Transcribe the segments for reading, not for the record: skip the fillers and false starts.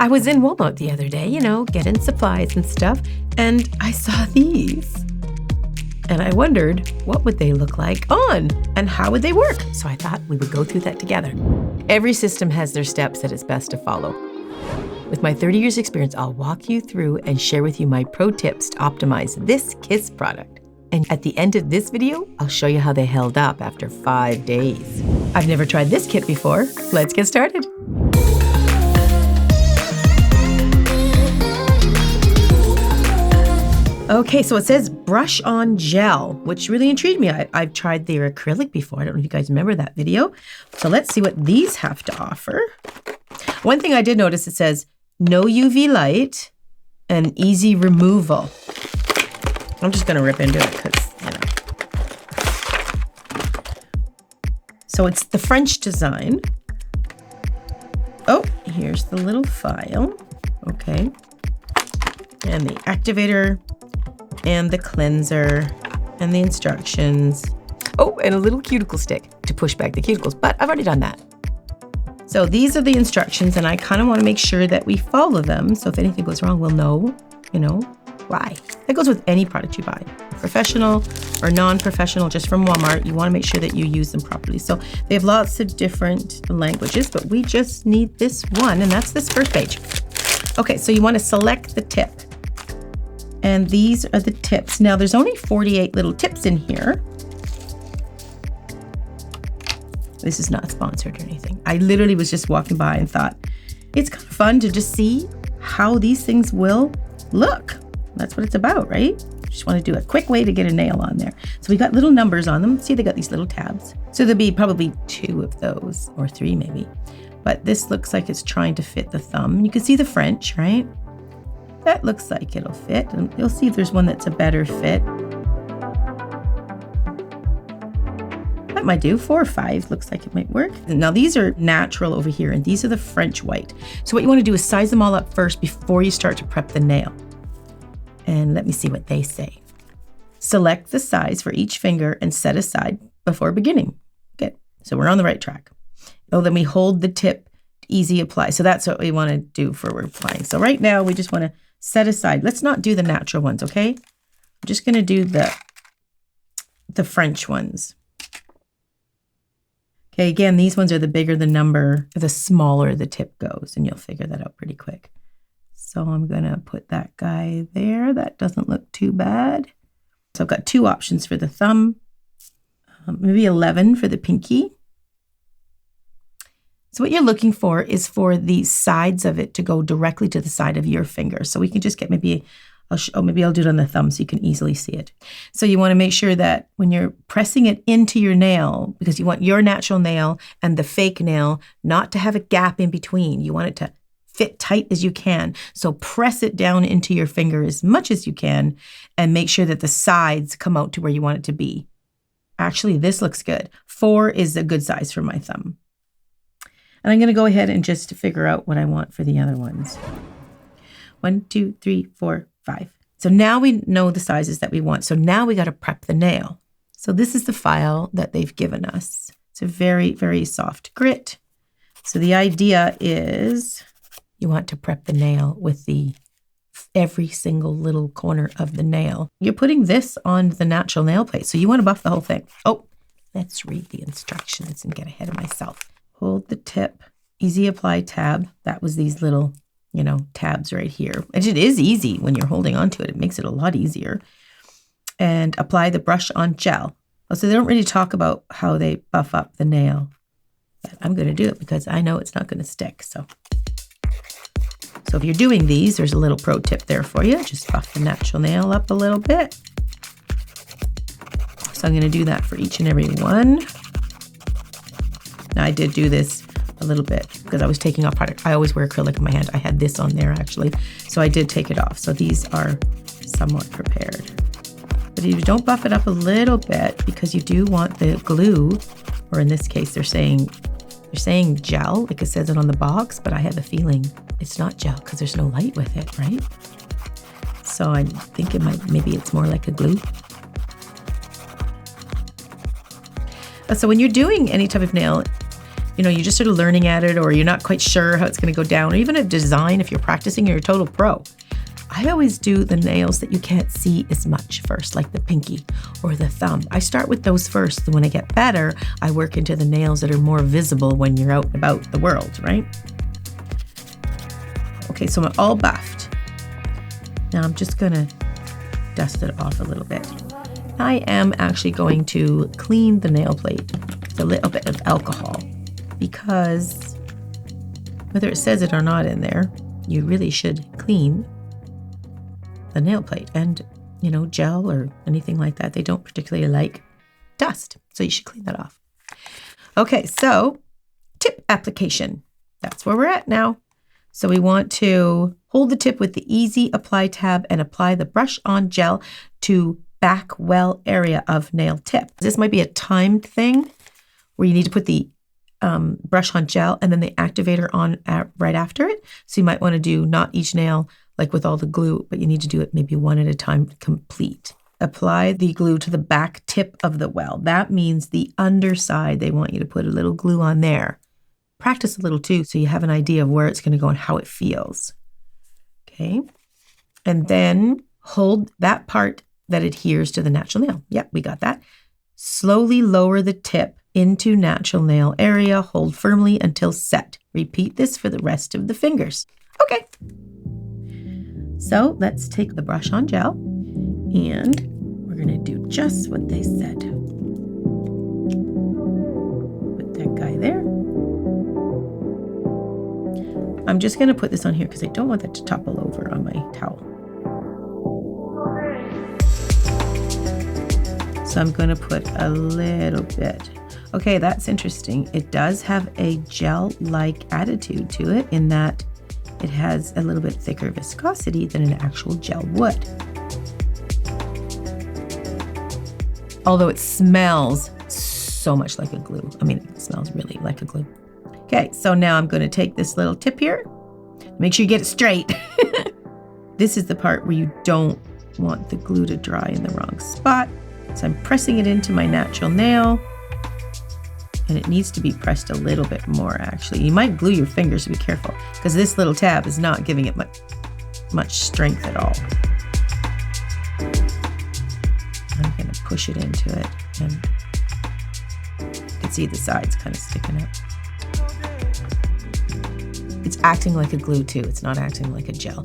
I was in Walmart the other day, getting supplies and stuff, and I saw these. And I wondered, what would they look like on and how would they work? So I thought we would go through that together. Every system has their steps that it's best to follow. With my 30 years experience, I'll walk you through and share with you my pro tips to optimize this KISS product. And at the end of this video, I'll show you how they held up after 5 days. I've never tried this kit before. Let's get started. Okay, so it says brush on gel, which really intrigued me. I've tried their acrylic before. I don't know if you guys remember that video. So let's see what these have to offer. One thing I did notice, it says no UV light and easy removal. I'm just gonna rip into it because, So it's the French design. Oh, here's the little file. Okay. And the activator and the cleanser and the instructions. Oh, and a little cuticle stick to push back the cuticles, but I've already done that. So these are the instructions, and I kind of want to make sure that we follow them. So if anything goes wrong, we'll know, why. That goes with any product you buy, professional or non-professional, just from Walmart. You want to make sure that you use them properly. So they have lots of different languages, but we just need this one, and that's this first page. Okay, so you want to select the tip. And these are the tips. Now there's only 48 little tips in here. This is not sponsored or anything. I literally was just walking by and thought, it's kind of fun to just see how these things will look. That's what it's about, right? Just want to do a quick way to get a nail on there. So we got little numbers on them. See, they got these little tabs. So there'll be probably 2 of those, or 3 maybe. But this looks like it's trying to fit the thumb. You can see the French, right? That looks like it'll fit. And you'll see if there's one that's a better fit. That might do. 4 or 5 looks like it might work. Now these are natural over here, and these are the French white. So what you want to do is size them all up first before you start to prep the nail. And let me see what they say. Select the size for each finger and set aside before beginning. Okay, so we're on the right track. Oh, then we hold the tip, easy apply. So that's what we want to do for we're applying. So right now we just want to set aside. Let's not do the natural ones, okay? I'm just going to do the French ones. Okay, again, these ones are the bigger the number, the smaller the tip goes, and you'll figure that out pretty quick. So I'm going to put that guy there. That doesn't look too bad. So I've got 2 options for the thumb, maybe 11 for the pinky. So what you're looking for is for the sides of it to go directly to the side of your finger. So we can just get maybe I'll do it on the thumb so you can easily see it. So you want to make sure that when you're pressing it into your nail, because you want your natural nail and the fake nail not to have a gap in between. You want it to fit tight as you can. So press it down into your finger as much as you can and make sure that the sides come out to where you want it to be. Actually, this looks good. 4 is a good size for my thumb. And I'm going to go ahead and just figure out what I want for the other ones. 1, 2, 3, 4, 5. So now we know the sizes that we want. So now we got to prep the nail. So this is the file that they've given us. It's a very, very soft grit. So the idea is you want to prep the nail with every single little corner of the nail. You're putting this on the natural nail plate. So you want to buff the whole thing. Oh, let's read the instructions and get ahead of myself. Hold the tip, easy apply tab. That was these little, tabs right here. And it is easy when you're holding onto it. It makes it a lot easier. And apply the brush on gel. So they don't really talk about how they buff up the nail. But I'm going to do it because I know it's not going to stick. So if you're doing these, there's a little pro tip there for you. Just buff the natural nail up a little bit. So I'm going to do that for each and every one. Now I did do this a little bit because I was taking off product. I always wear acrylic in my hand. I had this on there actually. So I did take it off. So these are somewhat prepared. But you don't buff it up a little bit because you do want the glue, or in this case, they're saying gel, like it says it on the box, but I have a feeling it's not gel because there's no light with it, right? So I think maybe it's more like a glue. So when you're doing any type of nail, you're just sort of learning at it, or you're not quite sure how it's going to go down, or even a design, if you're practicing, you're a total pro. I always do the nails that you can't see as much first, like the pinky or the thumb. I start with those first. And when I get better, I work into the nails that are more visible when you're out and about the world, right? Okay, so I'm all buffed. Now I'm just gonna dust it off a little bit. I am actually going to clean the nail plate with a little bit of alcohol, because whether it says it or not in there, you really should clean the nail plate. And, gel or anything like that, they don't particularly like dust. So you should clean that off. Okay, so tip application. That's where we're at now. So we want to hold the tip with the easy apply tab and apply the brush on gel to back well area of nail tip. This might be a timed thing where you need to put the brush on gel and then the activator on right after it. So you might want to do not each nail like with all the glue, but you need to do it maybe one at a time to complete. Apply the glue to the back tip of the well. That means the underside. They want you to put a little glue on there. Practice a little too, so you have an idea of where it's going to go and how it feels. Okay. And then hold that part that adheres to the natural nail. Yep, we got that. Slowly lower the tip into natural nail area. Hold firmly until set. Repeat this for the rest of the fingers. Okay. So let's take the brush on gel and we're going to do just what they said. Put that guy there. I'm just going to put this on here because I don't want that to topple over on my towel. So I'm going to put a little bit. Okay, that's interesting. It does have a gel-like attitude to it in that it has a little bit thicker viscosity than an actual gel would. Although it smells so much like a glue. I mean, it smells really like a glue. Okay, so now I'm going to take this little tip here. Make sure you get it straight. This is the part where you don't want the glue to dry in the wrong spot. So I'm pressing it into my natural nail. And it needs to be pressed a little bit more, actually. You might glue your fingers, so be careful, because this little tab is not giving it much strength at all. I'm going to push it into it, and you can see the sides kind of sticking up. It's acting like a glue too. It's not acting like a gel,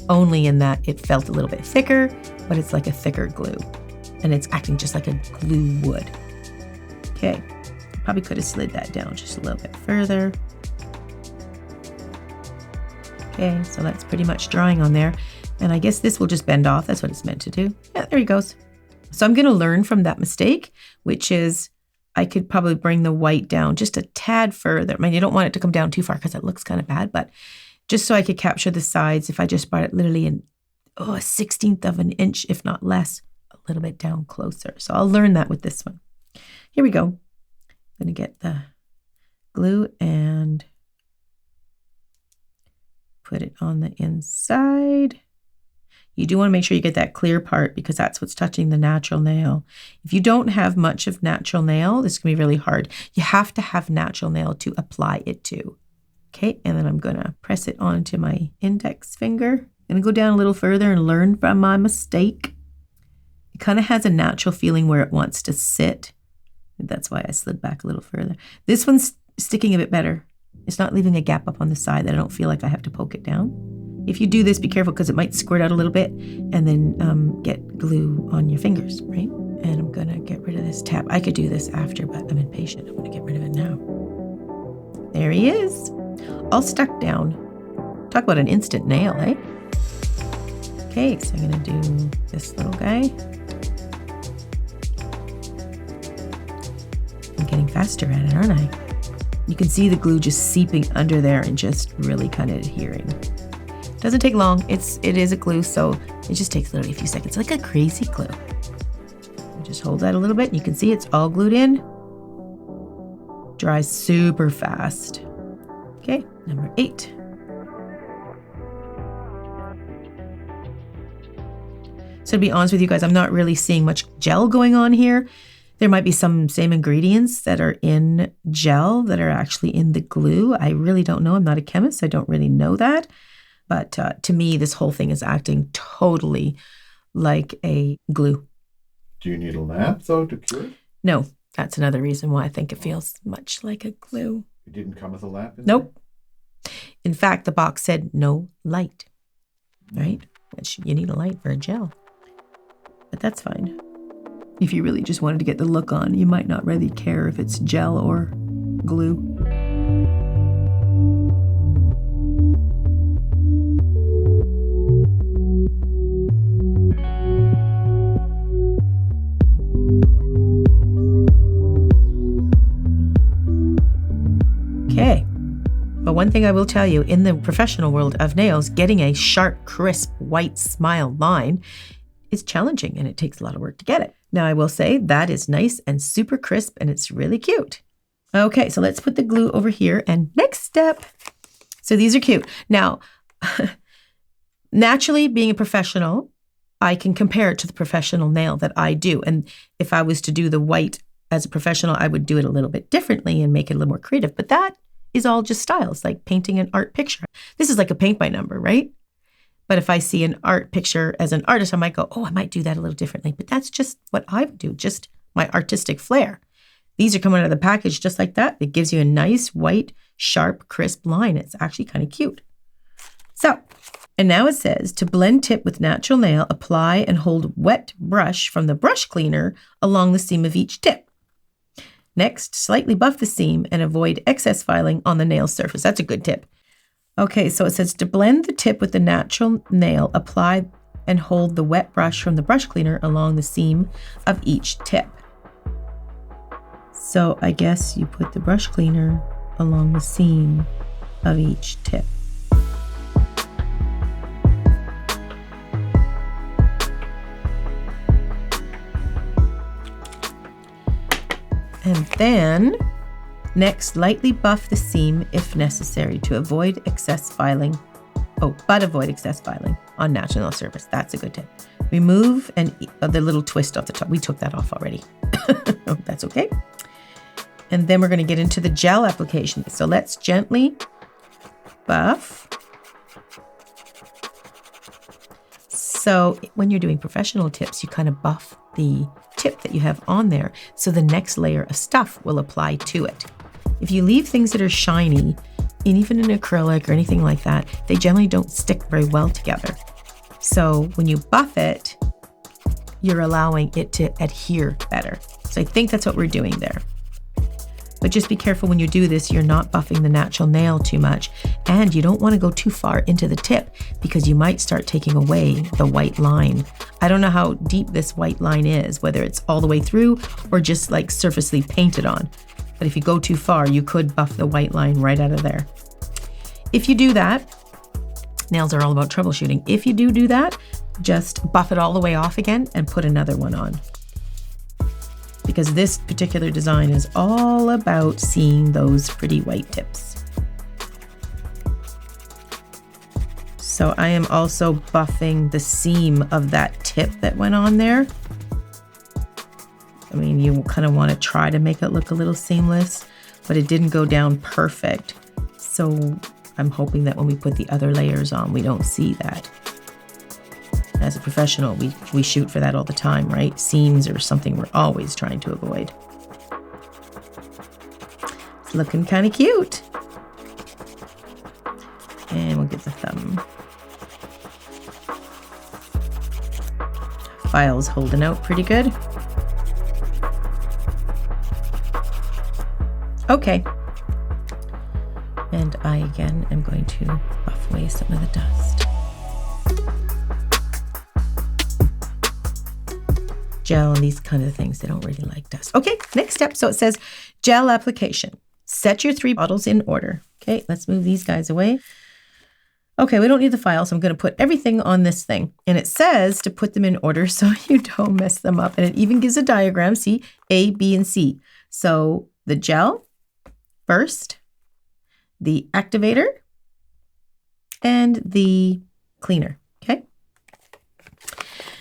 only in that it felt a little bit thicker, but it's like a thicker glue, and it's acting just like a glue would. Okay. Probably could have slid that down just a little bit further. Okay, so that's pretty much drying on there. And I guess this will just bend off. That's what it's meant to do. Yeah, there he goes. So I'm going to learn from that mistake, which is I could probably bring the white down just a tad further. I mean, you don't want it to come down too far because it looks kind of bad, but just so I could capture the sides, if I just brought it literally in a 1/16 of an inch, if not less, a little bit down closer. So I'll learn that with this one. Here we go. I'm going to get the glue and put it on the inside. You do want to make sure you get that clear part because that's what's touching the natural nail. If you don't have much of natural nail, this can be really hard. You have to have natural nail to apply it to. Okay, and then I'm going to press it onto my index finger. I'm going to go down a little further and learn from my mistake. It kind of has a natural feeling where it wants to sit. That's why I slid back a little further. This one's sticking a bit better. It's not leaving a gap up on the side that I don't feel like I have to poke it down. If you do this, be careful because it might squirt out a little bit and then get glue on your fingers, right? And I'm going to get rid of this tab. I could do this after, but I'm impatient. I'm going to get rid of it now. There he is. All stuck down. Talk about an instant nail, eh? Okay, so I'm going to do this little guy. I'm getting faster at it, aren't I? You can see the glue just seeping under there and just really kind of adhering. Doesn't take long. It is a glue, so it just takes literally a few seconds, like a crazy glue. Just hold that a little bit and you can see it's all glued in. Dries super fast. Okay, number 8. So to be honest with you guys, I'm not really seeing much gel going on here. There might be some same ingredients that are in gel that are actually in the glue. I really don't know. I'm not a chemist. I don't really know that. But to me, this whole thing is acting totally like a glue. Do you need a lamp, though, to cure it? No, that's another reason why I think it feels much like a glue. It didn't come with a lamp in Nope. In fact, the box said no light, right? Which you need a light for a gel. But that's fine. If you really just wanted to get the look on, you might not really care if it's gel or glue. Okay. But one thing I will tell you, in the professional world of nails, getting a sharp, crisp, white smile line is challenging and it takes a lot of work to get it. Now, I will say that is nice and super crisp and it's really cute. Okay, so let's put the glue over here and next step. So these are cute. Now, naturally, being a professional, I can compare it to the professional nail that I do. And if I was to do the white as a professional, I would do it a little bit differently and make it a little more creative. But that is all just styles, like painting an art picture. This is like a paint by number, right? But if I see an art picture as an artist, I might go, oh, I might do that a little differently. But that's just what I would do, just my artistic flair. These are coming out of the package just like that. It gives you a nice, white, sharp, crisp line. It's actually kind of cute. So, and now it says, to blend tip with natural nail, apply and hold wet brush from the brush cleaner along the seam of each tip. Next, slightly buff the seam and avoid excess filing on the nail surface. That's a good tip. Okay, so it says to blend the tip with the natural nail, apply and hold the wet brush from the brush cleaner along the seam of each tip. So I guess you put the brush cleaner along the seam of each tip. And then next, lightly buff the seam if necessary to avoid excess filing. Oh, but avoid excess filing on natural nail surface. That's a good tip. Remove the little twist off the top. We took that off already. Oh, that's okay. And then we're going to get into the gel application. So let's gently buff. So when you're doing professional tips, you kind of buff the tip that you have on there so the next layer of stuff will apply to it. If you leave things that are shiny, and even in acrylic or anything like that, they generally don't stick very well together. So when you buff it, you're allowing it to adhere better. So I think that's what we're doing there. But just be careful when you do this, you're not buffing the natural nail too much, and you don't want to go too far into the tip because you might start taking away the white line. I don't know how deep this white line is, whether it's all the way through or just like surfacely painted on. But if you go too far, you could buff the white line right out of there. If you do that, nails are all about troubleshooting. If you do that, just buff it all the way off again and put another one on. Because this particular design is all about seeing those pretty white tips. So I am also buffing the seam of that tip that went on there. I mean, you kind of want to try to make it look a little seamless, but it didn't go down perfect. So I'm hoping that when we put the other layers on, we don't see that. As a professional, we shoot for that all the time, right? Seams are something we're always trying to avoid. It's looking kind of cute. And we'll get the thumb. File's holding out pretty good. Okay. And I, again, am going to buff away some of the dust. Gel and these kind of things, they don't really like dust. Okay, next step. So it says gel application. Set your 3 bottles in order. Okay, let's move these guys away. Okay, we don't need the file, so I'm going to put everything on this thing. And it says to put them in order so you don't mess them up. And it even gives a diagram, see, A, B, and C. So the gel first, the activator, and the cleaner, okay?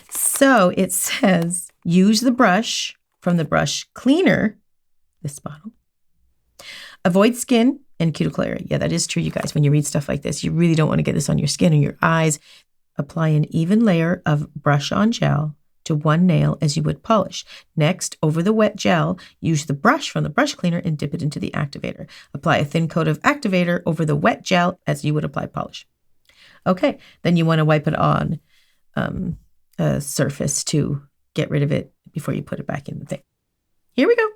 So it says use the brush from the brush cleaner, this bottle. Avoid skin and cuticle area. Yeah, that is true, you guys. When you read stuff like this, you really don't want to get this on your skin or your eyes. Apply an even layer of brush-on gel to one nail as you would polish. Next, over the wet gel, use the brush from the brush cleaner and dip it into the activator. Apply a thin coat of activator over the wet gel as you would apply polish. Okay, then you want to wipe it on a surface to get rid of it before you put it back in the thing. Here we go.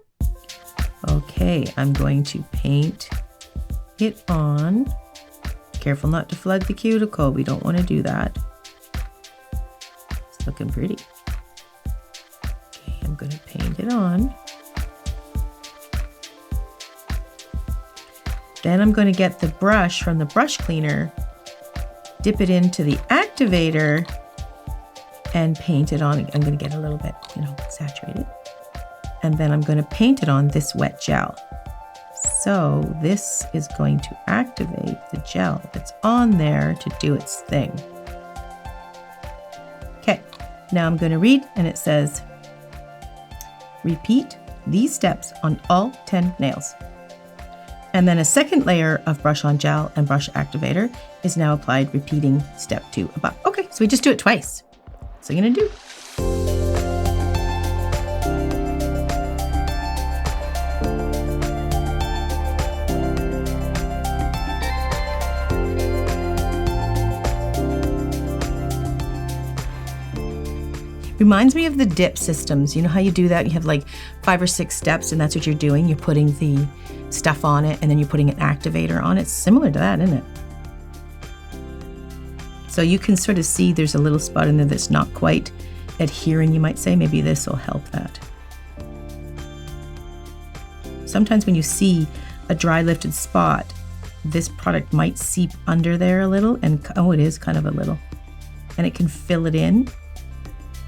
Okay, I'm going to paint it on. Careful not to flood the cuticle. We don't want to do that. It's looking pretty. Okay, I'm going to paint it on. Then I'm going to get the brush from the brush cleaner, dip it into the activator, and paint it on. I'm going to get a little bit, saturated. And then I'm going to paint it on this wet gel. So this is going to activate the gel that's on there to do its thing. Okay, now I'm going to read, and it says, repeat these steps on all 10 nails. And then a second layer of brush on gel and brush activator is now applied, repeating step 2 above. Okay, so we just do it twice. So I'm going to do. Reminds me of the dip systems. You know how you do that? You have like 5 or 6 steps, and that's what you're doing. You're putting the stuff on it, and then you're putting an activator on it. It's similar to that, isn't it? So you can sort of see there's a little spot in there that's not quite adhering, you might say. Maybe this will help that. Sometimes when you see a dry lifted spot, this product might seep under there a little, and oh, it is kind of a little. And it can fill it in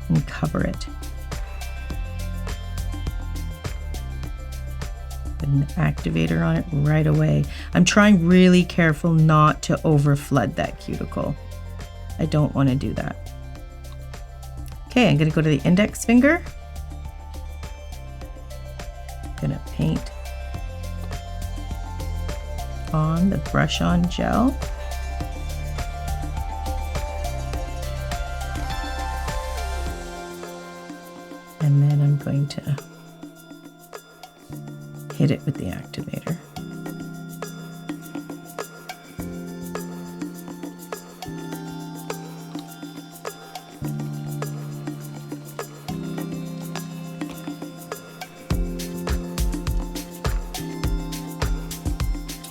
and cover it. Put an activator on it right away. I'm trying really careful not to over flood that cuticle. I don't want to do that. Okay, I'm going to go to the index finger. I'm going to paint on the brush on gel. And then I'm going to hit it with the activator.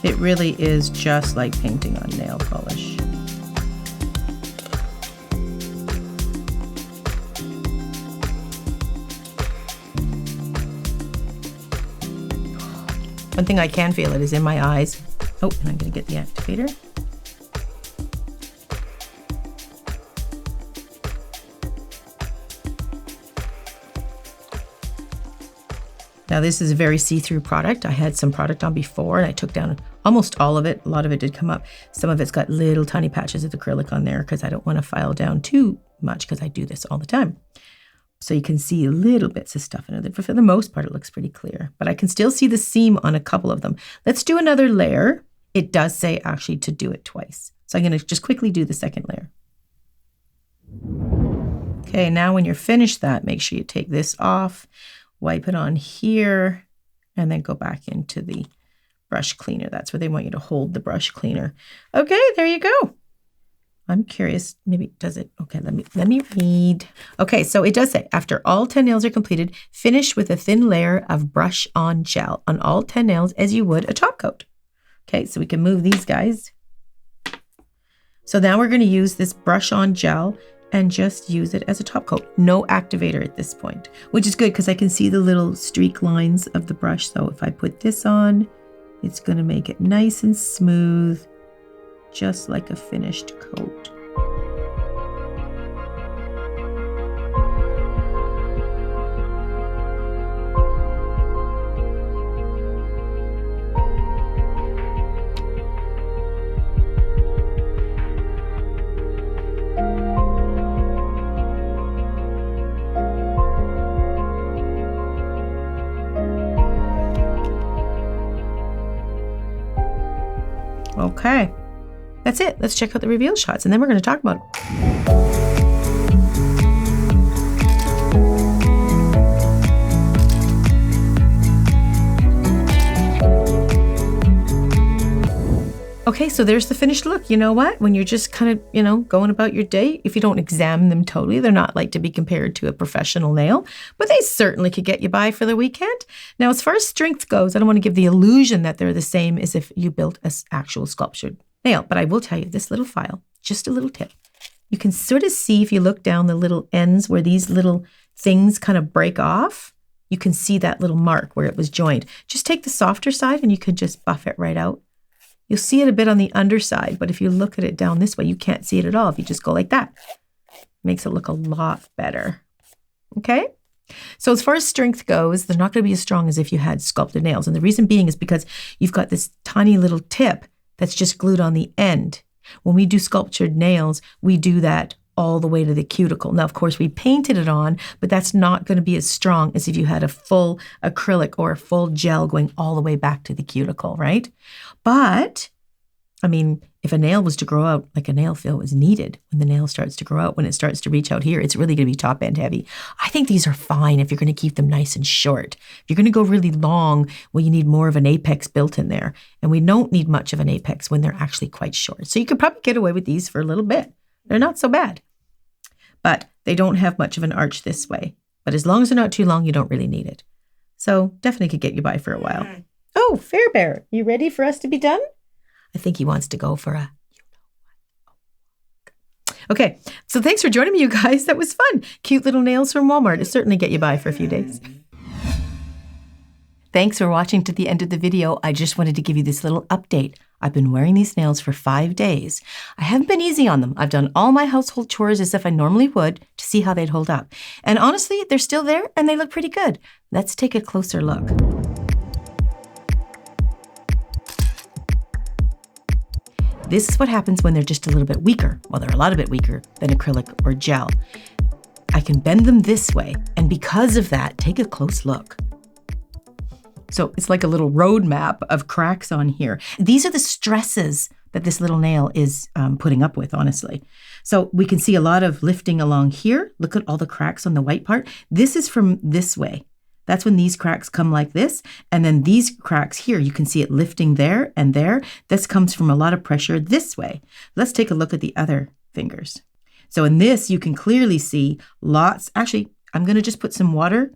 It really is just like painting on nail polish. One thing I can feel it is in my eyes. Oh, and I'm going to get the activator. Now this is a very see-through product. I had some product on before and I took down almost all of it. A lot of it did come up. Some of it's got little tiny patches of acrylic on there because I don't want to file down too much because I do this all the time. So you can see little bits of stuff in it. For the most part, it looks pretty clear, but I can still see the seam on a couple of them. Let's do another layer. It does say actually to do it twice. So I'm going to just quickly do the second layer. Okay, now when you're finished that, make sure you take this off, wipe it on here, and then go back into the brush cleaner. That's where they want you to hold the brush cleaner. Okay, there you go. I'm curious, maybe does it? Okay, let me read. Okay, so it does say, after all 10 nails are completed, finish with a thin layer of brush on gel on all 10 nails as you would a top coat. Okay, so we can move these guys. So now we're going to use this brush on gel and just use it as a top coat. No activator at this point, which is good because I can see the little streak lines of the brush. So if I put this on, it's going to make it nice and smooth, just like a finished coat. Okay. That's it. Let's check out the reveal shots, and then we're going to talk about it. Okay, so there's the finished look. You know what? When you're just kind of, going about your day, if you don't examine them totally, they're not like to be compared to a professional nail, but they certainly could get you by for the weekend. Now, as far as strength goes, I don't want to give the illusion that they're the same as if you built an actual sculptured nail, but I will tell you this little file, just a little tip. You can sort of see if you look down the little ends where these little things kind of break off, you can see that little mark where it was joined. Just take the softer side and you can just buff it right out. You'll see it a bit on the underside, but if you look at it down this way, you can't see it at all if you just go like that. Makes it look a lot better. Okay? So as far as strength goes, they're not going to be as strong as if you had sculpted nails. And the reason being is because you've got this tiny little tip that's just glued on the end. When we do sculptured nails, we do that all the way to the cuticle. Now, of course, we painted it on, but that's not going to be as strong as if you had a full acrylic or a full gel going all the way back to the cuticle, right? But, I mean, if a nail was to grow out, like a nail fill is needed when the nail starts to grow out, when it starts to reach out here, it's really going to be top end heavy. I think these are fine if you're going to keep them nice and short. If you're going to go really long, well, you need more of an apex built in there. And we don't need much of an apex when they're actually quite short. So you could probably get away with these for a little bit. They're not so bad. But they don't have much of an arch this way. But as long as they're not too long, you don't really need it. So definitely could get you by for a while. Oh, Fairbear, you ready for us to be done? I think he wants to go for a Okay, so thanks for joining me, you guys. That was fun. Cute little nails from Walmart. It'll certainly get you by for a few days. Thanks for watching to the end of the video. I just wanted to give you this little update. I've been wearing these nails for 5 days. I haven't been easy on them. I've done all my household chores as if I normally would to see how they'd hold up. And honestly, they're still there and they look pretty good. Let's take a closer look. This is what happens when they're just a little bit weaker. Well, they're a lot bit weaker than acrylic or gel. I can bend them this way, and because of that, take a close look. So it's like a little road map of cracks on here. These are the stresses that this little nail is putting up with, honestly. So we can see a lot of lifting along here. Look at all the cracks on the white part. This is from this way. That's when these cracks come like this. And then these cracks here, you can see it lifting there and there. This comes from a lot of pressure this way. Let's take a look at the other fingers. So in this, you can clearly see lots. Actually, I'm going to just put some water,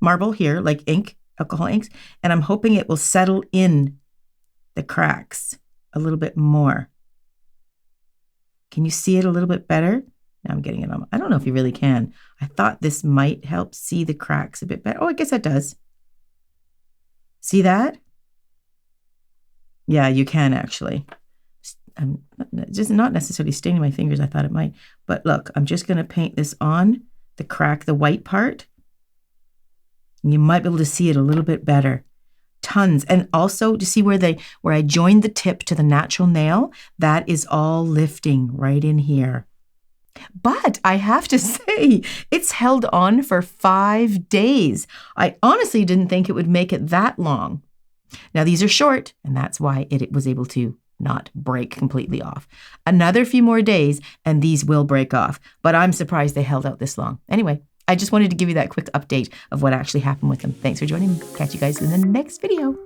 marble here, like ink, alcohol inks, and I'm hoping it will settle in the cracks a little bit more. Can you see it a little bit better? Now I'm getting it on. I don't know if you really can. I thought this might help see the cracks a bit better. Oh, I guess that does. See that? Yeah, you can actually. I'm just not necessarily staining my fingers. I thought it might. But look, I'm just going to paint this on the crack, the white part. You might be able to see it a little bit better. Tons. And also to see where I joined the tip to the natural nail, that is all lifting right in here. But I have to say, it's held on for 5 days. I honestly didn't think it would make it that long. Now these are short, and that's why it was able to not break completely off. Another few more days, and these will break off. But I'm surprised they held out this long. Anyway, I just wanted to give you that quick update of what actually happened with them. Thanks for joining me. Catch you guys in the next video.